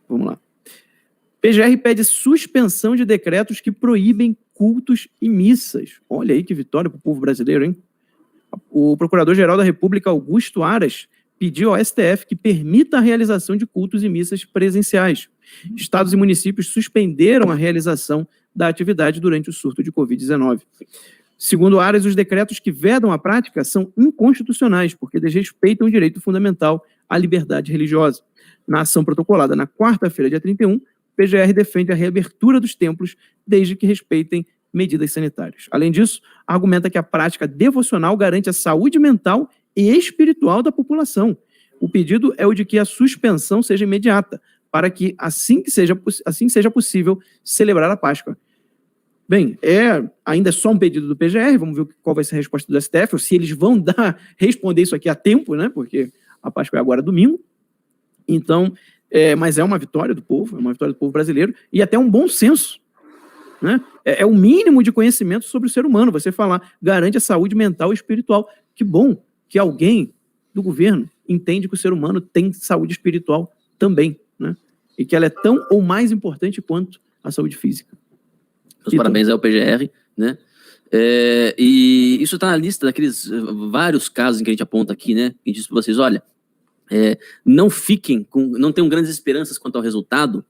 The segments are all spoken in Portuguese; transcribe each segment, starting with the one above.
Vamos lá. PGR pede suspensão de decretos que proíbem cultos e missas. Olha aí que vitória para o povo brasileiro, hein? O Procurador-Geral da República, Augusto Aras, pediu ao STF que permita a realização de cultos e missas presenciais. Estados e municípios suspenderam a realização da atividade durante o surto de Covid-19. Segundo Aras, os decretos que vedam a prática são inconstitucionais, porque desrespeitam o direito fundamental à liberdade religiosa. Na ação protocolada na quarta-feira, dia 31, o PGR defende a reabertura dos templos, desde que respeitem medidas sanitárias. Além disso, argumenta que a prática devocional garante a saúde mental e espiritual da população. O pedido é o de que a suspensão seja imediata, para que assim seja possível celebrar a Páscoa. Bem, ainda é só um pedido do PGR, vamos ver qual vai ser a resposta do STF, ou se eles vão responder isso aqui a tempo, né? Porque a Páscoa é agora domingo. Então, mas é uma vitória do povo, é uma vitória do povo brasileiro, e até um bom senso, né? É o mínimo de conhecimento sobre o ser humano, você falar, garante a saúde mental e espiritual. Que bom que alguém do governo entende que o ser humano tem saúde espiritual também, né? E que ela é tão ou mais importante quanto a saúde física. Meus parabéns ao PGR, né? E isso está na lista daqueles vários casos em que a gente aponta aqui, né? E diz para vocês, olha, não tenham grandes esperanças quanto ao resultado,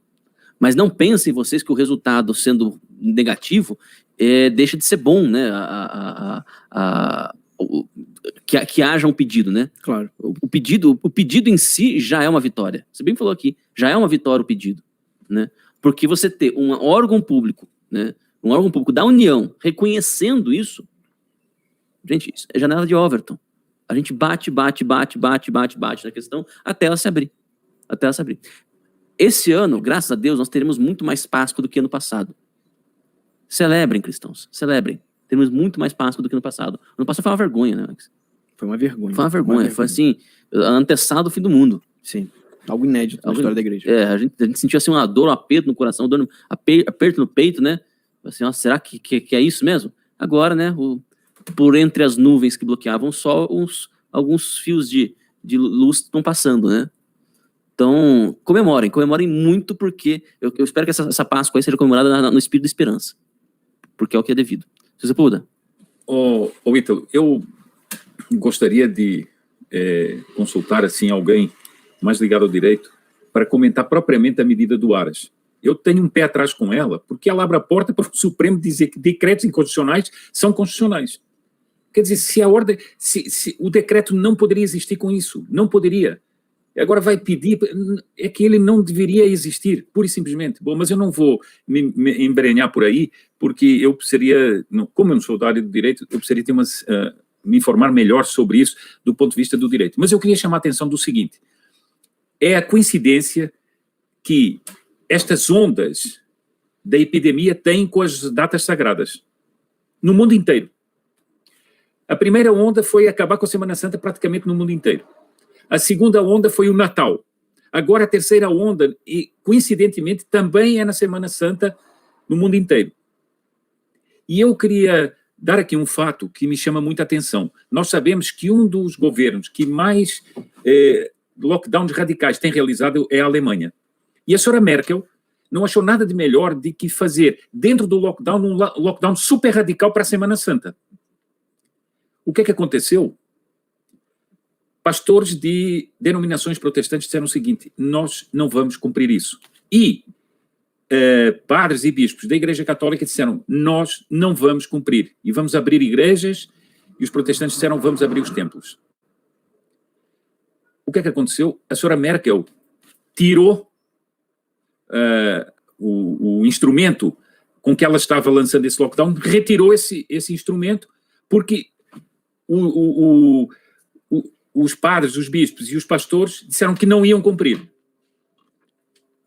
mas não pensem vocês que o resultado, sendo negativo, deixa de ser bom, né? Que haja um pedido, né? Claro. O pedido em si já é uma vitória. Você bem falou aqui, já é uma vitória o pedido, né? Porque você ter um órgão público, né? Um órgão público da União reconhecendo isso, gente, isso é janela de Overton. A gente bate na questão até ela se abrir. Esse ano, graças a Deus, nós teremos muito mais Páscoa do que ano passado. Celebrem, cristãos, celebrem. Teremos muito mais Páscoa do que ano passado. Ano passado foi uma vergonha, né, Alex? Foi uma vergonha. Foi assim, antessado do fim do mundo. Sim. Algo inédito na história da igreja. A gente sentiu assim uma dor, um aperto no coração, aperto no peito, né? Assim, ó, será que é isso mesmo? Agora, né? Por entre as nuvens que bloqueavam só alguns fios de luz estão passando, né? Então, comemorem muito, porque eu espero que essa Páscoa aí seja comemorada no espírito de esperança. Porque é o que é devido. Você puder. Ítalo, eu gostaria de consultar assim alguém mais ligado ao direito para comentar propriamente a medida do Aras. Eu tenho um pé atrás com ela, porque ela abre a porta para o Supremo dizer que decretos inconstitucionais são constitucionais. Quer dizer, se o decreto não poderia existir com isso, não poderia. Agora vai pedir, é que ele não deveria existir, pura e simplesmente. Bom, mas eu não vou me embrenhar por aí, porque eu precisaria, como eu não sou da área do direito, eu precisaria ter me informar melhor sobre isso do ponto de vista do direito. Mas eu queria chamar a atenção do seguinte, é a coincidência que estas ondas da epidemia têm com as datas sagradas, no mundo inteiro. A primeira onda foi acabar com a Semana Santa praticamente no mundo inteiro. A segunda onda foi o Natal. Agora a terceira onda, e coincidentemente, também é na Semana Santa no mundo inteiro. E eu queria dar aqui um fato que me chama muita atenção. Nós sabemos que um dos governos que mais lockdowns radicais tem realizado é a Alemanha. E a senhora Merkel não achou nada de melhor do que fazer, dentro do lockdown, um lockdown super radical para a Semana Santa. O que é que aconteceu? Pastores de denominações protestantes disseram o seguinte, nós não vamos cumprir isso. E padres e bispos da Igreja Católica disseram, nós não vamos cumprir. E vamos abrir igrejas, e os protestantes disseram, vamos abrir os templos. O que é que aconteceu? A senhora Merkel tirou o instrumento com que ela estava lançando esse lockdown, retirou esse instrumento, porque os padres, os bispos e os pastores disseram que não iam cumprir.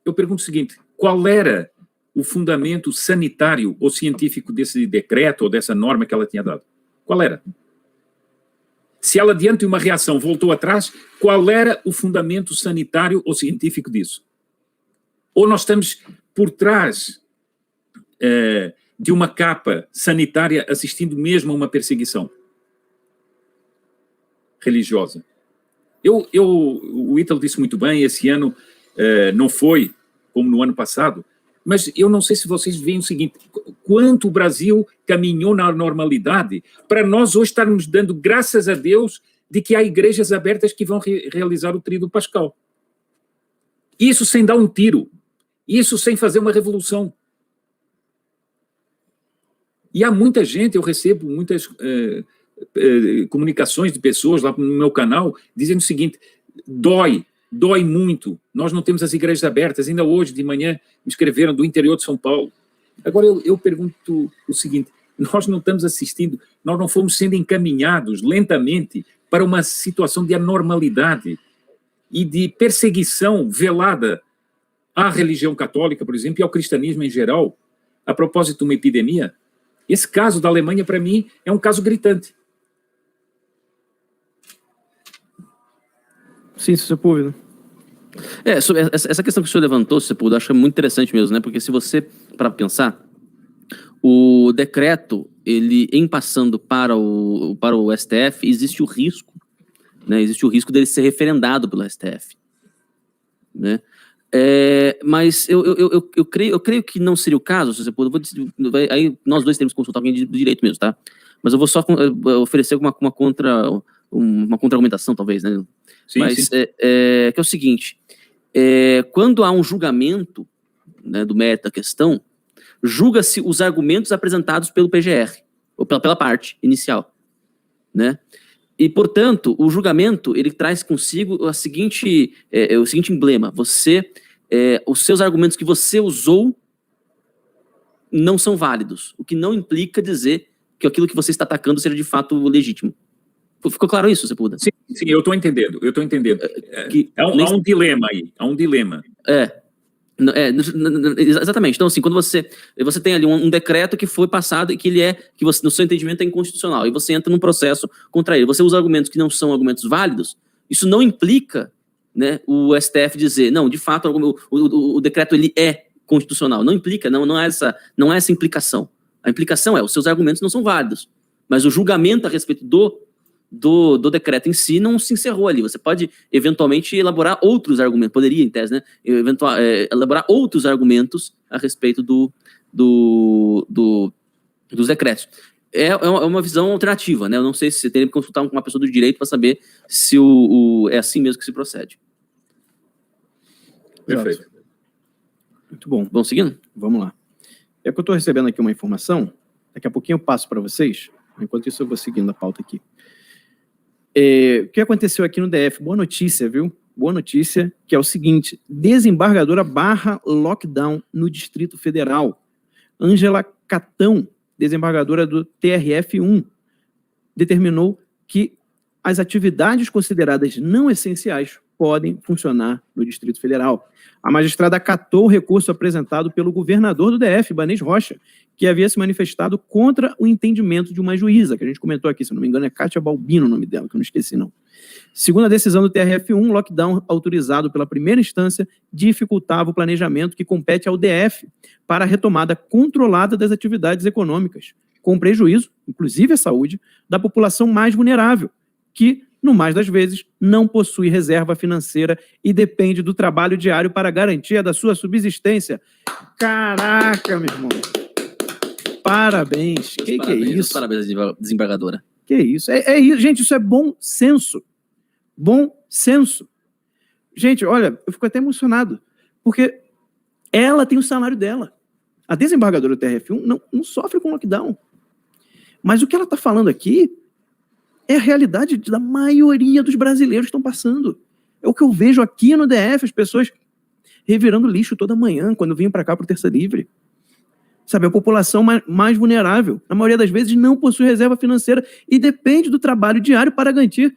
Eu pergunto o seguinte, qual era o fundamento sanitário ou científico desse decreto ou dessa norma que ela tinha dado? Qual era? Se ela, diante de uma reação, voltou atrás, qual era o fundamento sanitário ou científico disso? Ou nós estamos por trás de uma capa sanitária assistindo mesmo a uma perseguição religiosa? O Ítalo disse muito bem, esse ano não foi como no ano passado, mas eu não sei se vocês veem o seguinte, quanto o Brasil caminhou na normalidade para nós hoje estarmos dando graças a Deus de que há igrejas abertas que vão realizar o Tríduo Pascal. Isso sem dar um tiro, isso sem fazer uma revolução. E há muita gente, eu recebo muitas comunicações de pessoas lá no meu canal dizendo o seguinte, dói muito, nós não temos as igrejas abertas, ainda hoje de manhã me escreveram do interior de São Paulo. Agora eu pergunto o seguinte, nós não estamos assistindo, nós não fomos sendo encaminhados lentamente para uma situação de anormalidade e de perseguição velada à religião católica, por exemplo, e ao cristianismo em geral, a propósito de uma epidemia. Esse caso da Alemanha, para mim, é um caso gritante. Sim, Sepúlveda. Sobre essa questão que o senhor levantou, Sepúlveda, eu acho muito interessante mesmo, né? Porque se você, para pensar, o decreto, ele, em passando para o STF, existe o risco, né? Existe o risco dele ser referendado pelo STF, né? Mas eu creio que não seria o caso, se Sepúlveda, aí nós dois temos que consultar alguém de direito mesmo, tá? Mas eu vou só oferecer uma contra-argumentação, talvez, né? Sim, mas sim. que é o seguinte, quando há um julgamento, né, do mérito da questão, julga-se os argumentos apresentados pelo PGR, ou pela parte inicial, né? E, portanto, o julgamento, ele traz consigo o seguinte emblema, os seus argumentos que você usou não são válidos, o que não implica dizer que aquilo que você está atacando seja de fato legítimo. Ficou claro isso, Sepúlveda? Sim, eu estou entendendo. Há um dilema aí, há um dilema. Exatamente. Então, assim, quando você tem ali um decreto que foi passado e que que você, no seu entendimento, é inconstitucional, e você entra num processo contra ele, você usa argumentos que não são argumentos válidos, isso não implica, né, o STF dizer, não, de fato, o decreto ele é constitucional. Não implica, não é essa implicação. A implicação os seus argumentos não são válidos, mas o julgamento a respeito do decreto em si não se encerrou ali. Você pode, eventualmente, elaborar outros argumentos, poderia, em tese, né, elaborar outros argumentos a respeito dos decretos. É uma visão alternativa, né? Eu não sei se você teria que consultar com uma pessoa do direito para saber se é assim mesmo que se procede. Perfeito. Muito bom. Vamos seguindo? Vamos lá. É que eu estou recebendo aqui uma informação, daqui a pouquinho eu passo para vocês, enquanto isso eu vou seguindo a pauta aqui. O que aconteceu aqui no DF? Boa notícia, viu? Boa notícia, que é o seguinte, desembargadora barra lockdown no Distrito Federal. Ângela Catão, desembargadora do TRF1, determinou que as atividades consideradas não essenciais podem funcionar no Distrito Federal. A magistrada acatou o recurso apresentado pelo governador do DF, Ibanez Rocha, que havia se manifestado contra o entendimento de uma juíza, que a gente comentou aqui, se não me engano, é Kátia Balbino o nome dela, que eu não esqueci não. Segundo a decisão do TRF1, o lockdown autorizado pela primeira instância dificultava o planejamento que compete ao DF para a retomada controlada das atividades econômicas, com prejuízo, inclusive à saúde, da população mais vulnerável, que, no mais das vezes, não possui reserva financeira e depende do trabalho diário para a garantia da sua subsistência. Caraca, meu irmão! Parabéns! Que é isso? Parabéns, desembargadora. Que isso? É isso, gente, isso é bom senso. Bom senso. Gente, olha, eu fico até emocionado, porque ela tem o salário dela. A desembargadora do TRF1 não sofre com lockdown. Mas o que ela está falando aqui é a realidade da maioria dos brasileiros que estão passando. É o que eu vejo aqui no DF, as pessoas revirando lixo toda manhã, quando vêm para cá para o Terça Livre. Sabe, a população mais vulnerável, na maioria das vezes, não possui reserva financeira e depende do trabalho diário para garantir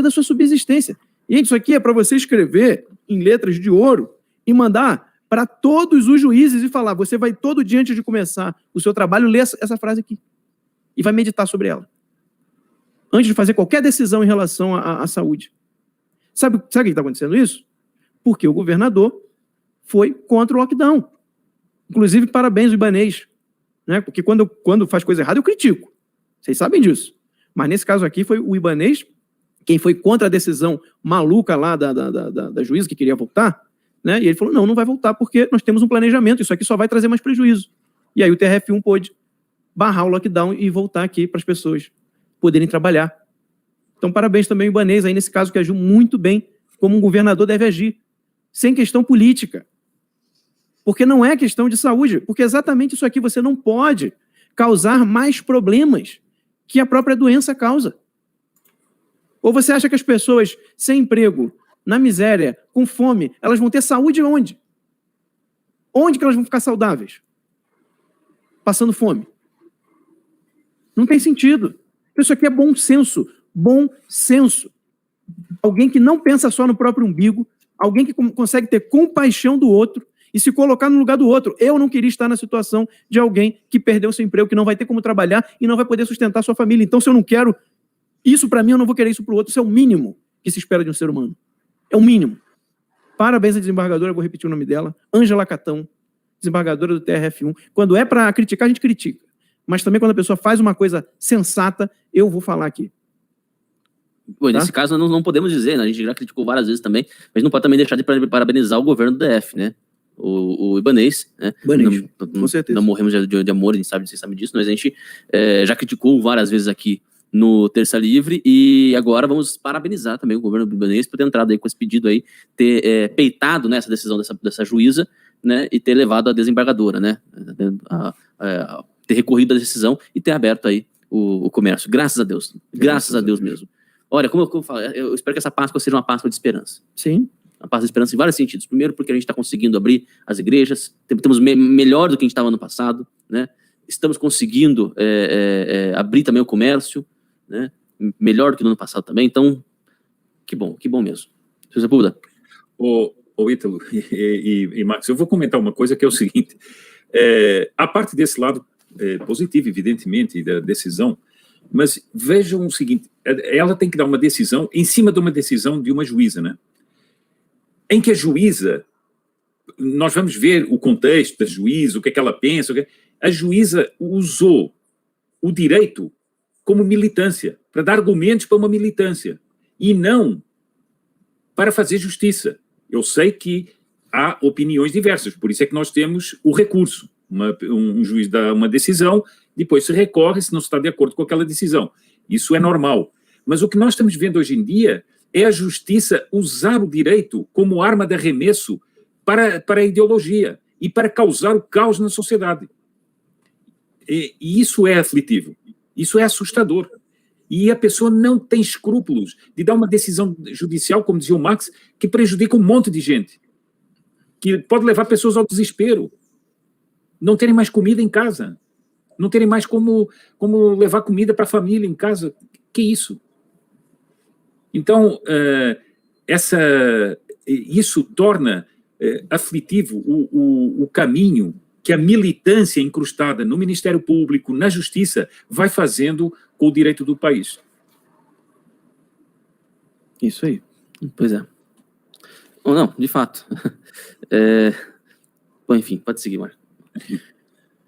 da sua subsistência. E isso aqui é para você escrever em letras de ouro e mandar para todos os juízes e falar, você vai todo dia antes de começar o seu trabalho ler essa frase aqui e vai meditar sobre ela. Antes de fazer qualquer decisão em relação à saúde. Sabe o que está acontecendo isso? Porque o governador foi contra o lockdown. Inclusive, parabéns ao Ibanez, né? Porque quando faz coisa errada, eu critico. Vocês sabem disso. Mas nesse caso aqui foi o Ibanez, quem foi contra a decisão maluca lá da juíza que queria voltar, né? E ele falou, não vai voltar porque nós temos um planejamento, isso aqui só vai trazer mais prejuízo. E aí o TRF1 pôde barrar o lockdown e voltar aqui para as pessoas poderem trabalhar. Então, parabéns também ao Ibanez, aí nesse caso que agiu muito bem, como um governador deve agir, sem questão política. Porque não é questão de saúde, porque exatamente isso aqui você não pode causar mais problemas que a própria doença causa. Ou você acha que as pessoas sem emprego, na miséria, com fome, elas vão ter saúde onde? Onde que elas vão ficar saudáveis? Passando fome. Não tem sentido. Isso aqui é bom senso. Bom senso. Alguém que não pensa só no próprio umbigo, alguém que consegue ter compaixão do outro e se colocar no lugar do outro. Eu não queria estar na situação de alguém que perdeu seu emprego, que não vai ter como trabalhar e não vai poder sustentar sua família. Então, se eu não quero isso para mim, eu não vou querer isso para o outro. Isso é o mínimo que se espera de um ser humano. É o mínimo. Parabéns à desembargadora, eu vou repetir o nome dela, Ângela Catão, desembargadora do TRF1. Quando é para criticar, a gente critica. Mas também quando a pessoa faz uma coisa sensata, eu vou falar aqui. Bom, nesse caso, não podemos dizer, né? A gente já criticou várias vezes também, mas não pode também deixar de parabenizar o governo do DF, né? O Ibanez, né? Ibanez, com certeza. Não morremos de amor, vocês sabem disso, mas a gente já criticou várias vezes aqui no Terça Livre e agora vamos parabenizar também o governo do Ibanez por ter entrado aí com esse pedido aí, ter peitado, né, essa decisão dessa juíza, né, e ter levado a desembargadora, né, ter recorrido à decisão e ter aberto aí o comércio. Graças a Deus. Graças a Deus mesmo. Olha, como eu falo, eu espero que essa Páscoa seja uma Páscoa de esperança. Sim. Uma Páscoa de esperança em vários sentidos. Primeiro, porque a gente está conseguindo abrir as igrejas, temos melhor do que a gente estava no passado, né? Estamos conseguindo abrir também o comércio, né? Melhor do que no ano passado também. Então, que bom mesmo. Sr. Sepúlveda. Ô Ítalo e Marcos, eu vou comentar uma coisa que é o seguinte, a parte desse lado positivo, evidentemente, da decisão, mas vejam o seguinte, ela tem que dar uma decisão em cima de uma decisão de uma juíza, né? Em que a juíza, nós vamos ver o contexto da juíza, o que é que ela pensa, a juíza usou o direito como militância, para dar argumentos para uma militância, e não para fazer justiça. Eu sei que há opiniões diversas, por isso é que nós temos o recurso. Um juiz dá uma decisão, depois se recorre se não está de acordo com aquela decisão. Isso é normal. Mas o que nós estamos vendo hoje em dia é a justiça usar o direito como arma de arremesso para a ideologia e para causar o caos na sociedade. E isso é aflitivo. Isso é assustador. E a pessoa não tem escrúpulos de dar uma decisão judicial, como dizia o Max, que prejudica um monte de gente, que pode levar pessoas ao desespero, não terem mais comida em casa, não terem mais como levar comida para a família em casa. Que isso? Então, isso torna aflitivo o caminho que a militância incrustada no Ministério Público, na Justiça, vai fazendo com o direito do país. Isso aí. Pois é. Ou não, de fato. Bom, enfim, pode seguir, Marcos.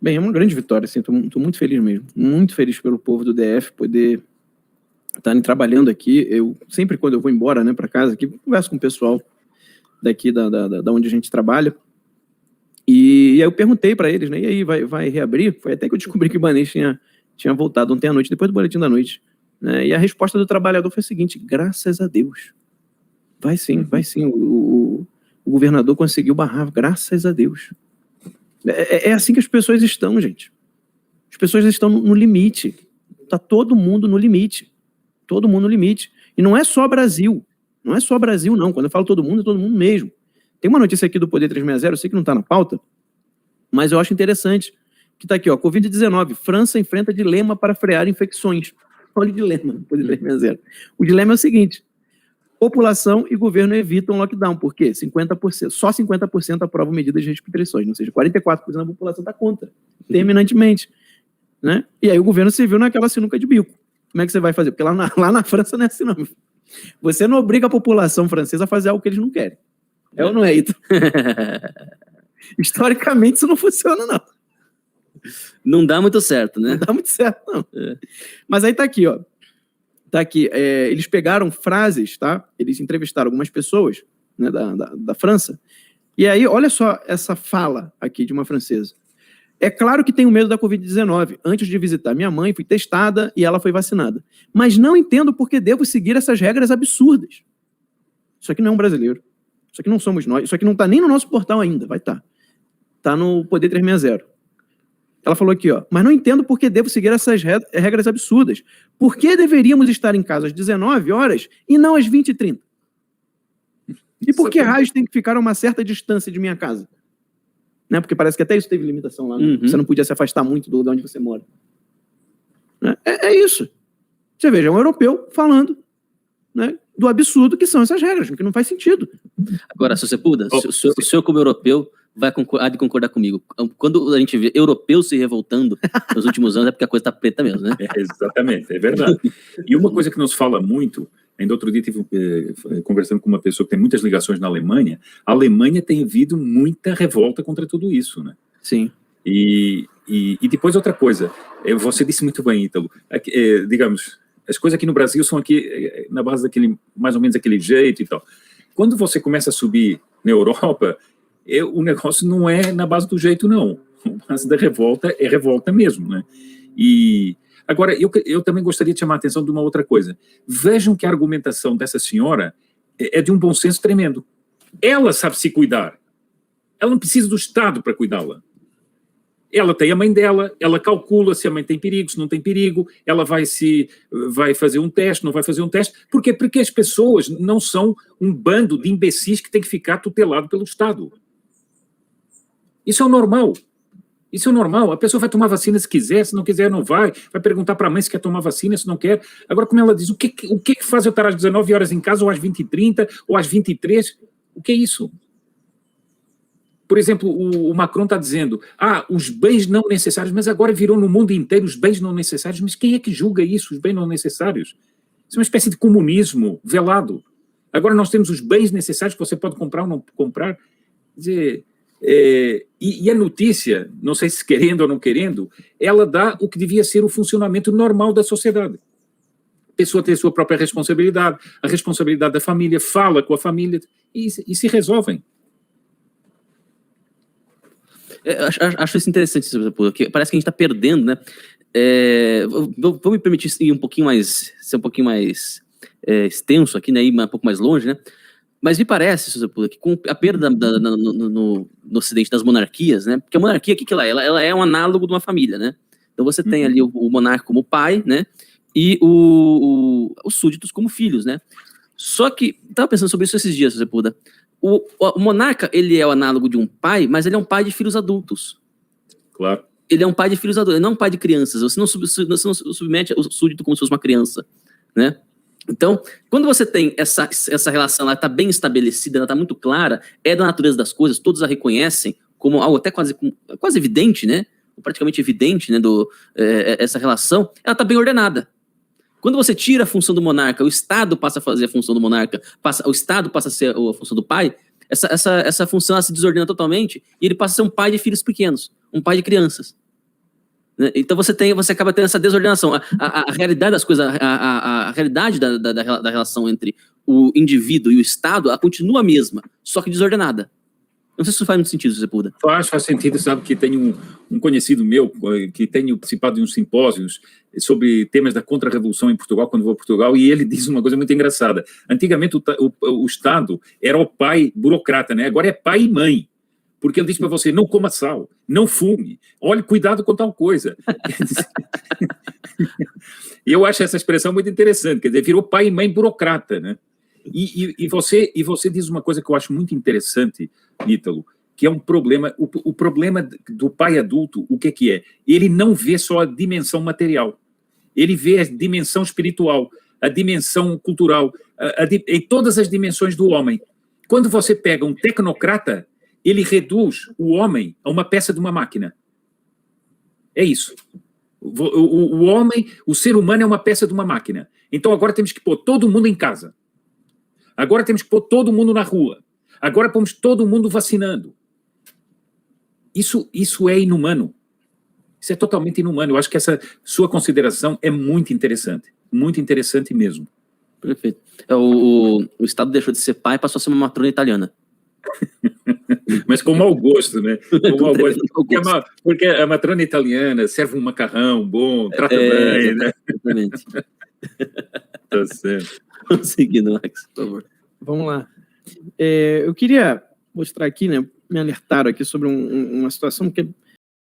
Bem, é uma grande vitória, assim, estou muito feliz mesmo. Muito feliz pelo povo do DF poder estarem trabalhando aqui. Eu sempre, quando eu vou embora, né, para casa, aqui, converso com o pessoal daqui da onde a gente trabalha. E aí eu perguntei para eles, né, e aí, vai reabrir? Foi até que eu descobri que o Ibanez tinha voltado ontem à noite, depois do boletim da noite. Né, e a resposta do trabalhador foi a seguinte: graças a Deus. Vai sim, vai sim. O governador conseguiu barrar, graças a Deus. É assim que as pessoas estão, gente. As pessoas estão no limite. Está todo mundo no limite. Todo mundo no limite. E não é só Brasil. Não é só Brasil, não. Quando eu falo todo mundo, é todo mundo mesmo. Tem uma notícia aqui do Poder 360, eu sei que não está na pauta, mas eu acho interessante, que está aqui, ó, Covid-19, França enfrenta dilema para frear infecções. Olha o dilema do Poder 360. O dilema é o seguinte: população e governo evitam lockdown. Por quê? 50%, só 50% aprovam medidas de restrições, ou seja, 44% da população está contra, terminantemente. Né? E aí o governo se viu naquela sinuca de bico. Como é que você vai fazer? Porque lá na França não é assim, não. Você não obriga a população francesa a fazer algo que eles não querem. É ou não é, Ito? Historicamente isso não funciona, não. Não dá muito certo, né? Não dá muito certo, não. Mas aí tá aqui, ó. Tá aqui, eles pegaram frases, tá? Eles entrevistaram algumas pessoas, né, da França, E aí, olha só essa fala aqui de uma francesa. É claro que tenho medo da Covid-19. Antes de visitar minha mãe, fui testada e ela foi vacinada. Mas não entendo por que devo seguir essas regras absurdas. Isso aqui não é um brasileiro. Isso aqui não somos nós. Isso aqui não está nem no nosso portal ainda. Vai estar. Está no Poder 360. Ela falou aqui, ó. Mas não entendo por que devo seguir essas regras absurdas. Por que deveríamos estar em casa às 19 horas e não às 20h30? E por que raios tem que ficar a uma certa distância de minha casa? Né? Porque parece que até isso teve limitação lá. Né? Uhum. Você não podia se afastar muito do lugar onde você mora. Né? É isso. Você veja, é um europeu falando, né, do absurdo que são essas regras, que não faz sentido. Agora, se você puder, o senhor como europeu há de concordar comigo. Quando a gente vê europeus se revoltando nos últimos anos, é porque a coisa está preta mesmo, né? Exatamente, é verdade. E uma coisa que nos fala muito, ainda outro dia estive conversando com uma pessoa que tem muitas ligações na Alemanha, a Alemanha tem havido muita revolta contra tudo isso, né? Sim. E depois outra coisa, você disse muito bem, Ítalo, digamos, as coisas aqui no Brasil são aqui na base daquele, mais ou menos daquele jeito e tal. Quando você começa a subir na Europa, o negócio não é na base do jeito, não. A base da revolta é revolta mesmo, né? E agora, eu também gostaria de chamar a atenção de uma outra coisa. Vejam que a argumentação dessa senhora é de um bom senso tremendo. Ela sabe se cuidar. Ela não precisa do Estado para cuidá-la. Ela tem a mãe dela, ela calcula se a mãe tem perigo, se não tem perigo, ela vai fazer um teste, não vai fazer um teste. Por quê? Porque as pessoas não são um bando de imbecis que tem que ficar tutelado pelo Estado. Isso é o normal. Isso é o normal. A pessoa vai tomar vacina se quiser, se não quiser não vai. Vai perguntar para a mãe se quer tomar vacina, se não quer. Agora, como ela diz, o que faz eu estar às 19 horas em casa, ou às 20h30, ou às 23? O que é isso? Por exemplo, o Macron está dizendo, os bens não necessários, mas agora virou no mundo inteiro os bens não necessários. Mas quem é que julga isso, os bens não necessários? Isso é uma espécie de comunismo velado. Agora nós temos os bens necessários que você pode comprar ou não comprar. Quer dizer, e a notícia, não sei se querendo ou não querendo, ela dá o que devia ser o funcionamento normal da sociedade. A pessoa tem a sua própria responsabilidade, a responsabilidade da família, fala com a família e se resolvem. Acho isso interessante, porque parece que a gente está perdendo, né? Vou me permitir ser um pouquinho mais extenso aqui, né? Ir um pouco mais longe, né? Mas me parece, que com a perda no Ocidente das monarquias, né? Porque a monarquia, o que ela é? Ela é um análogo de uma família, né? Então você tem ali o monarca como pai, né? E os súditos como filhos, né? Só que, estava pensando sobre isso esses dias, o monarca, ele é o análogo de um pai, mas ele é um pai de filhos adultos. Claro. Ele é um pai de filhos adultos, ele não é um pai de crianças. Você não submete o súdito como se fosse uma criança, né? Então, quando você tem essa relação, ela está bem estabelecida, ela está muito clara, é da natureza das coisas, todos a reconhecem como algo até quase evidente, né? Ou praticamente evidente, né? Essa relação, ela está bem ordenada. Quando você tira a função do monarca, o Estado passa a fazer a função do monarca, o Estado passa a ser a função do pai, essa função ela se desordena totalmente e ele passa a ser um pai de filhos pequenos, um pai de crianças. Né? Então você acaba tendo essa desordenação. A realidade das coisas, a realidade da relação entre o indivíduo e o Estado, ela continua a mesma, só que desordenada. Não sei se isso faz muito sentido, Sepúlveda. Faz sentido, sabe, que tem um conhecido meu que tem participado de uns simpósios sobre temas da contra-revolução em Portugal, quando vou a Portugal, e ele diz uma coisa muito engraçada. Antigamente o Estado era o pai burocrata, né? Agora é pai e mãe. Porque ele diz para você, não coma sal, não fume, olhe, cuidado com tal coisa. E eu acho essa expressão muito interessante, quer dizer, virou pai e mãe burocrata, né? E você diz uma coisa que eu acho muito interessante, Ítalo, que é um problema, o problema do pai adulto, o que é? Ele não vê só a dimensão material, ele vê a dimensão espiritual, a dimensão cultural, em todas as dimensões do homem. Quando você pega um tecnocrata, ele reduz o homem a uma peça de uma máquina. É isso. O homem, o ser humano é uma peça de uma máquina. Então agora temos que pôr todo mundo em casa. Agora temos que pôr todo mundo na rua. Agora pomos todo mundo vacinando. Isso é inumano. Isso é totalmente inumano. Eu acho que essa sua consideração é muito interessante mesmo. Perfeito. O Estado deixou de ser pai e passou a ser uma matrona italiana. Mas com mau gosto, né? Com mau gosto. Tremendo gosto. Porque a matrona italiana serve um macarrão bom, trata bem, né? Exatamente. Tá certo. Vamos seguindo, Max, por favor. Vamos lá. Eu queria mostrar aqui, né? Me alertaram aqui sobre uma situação que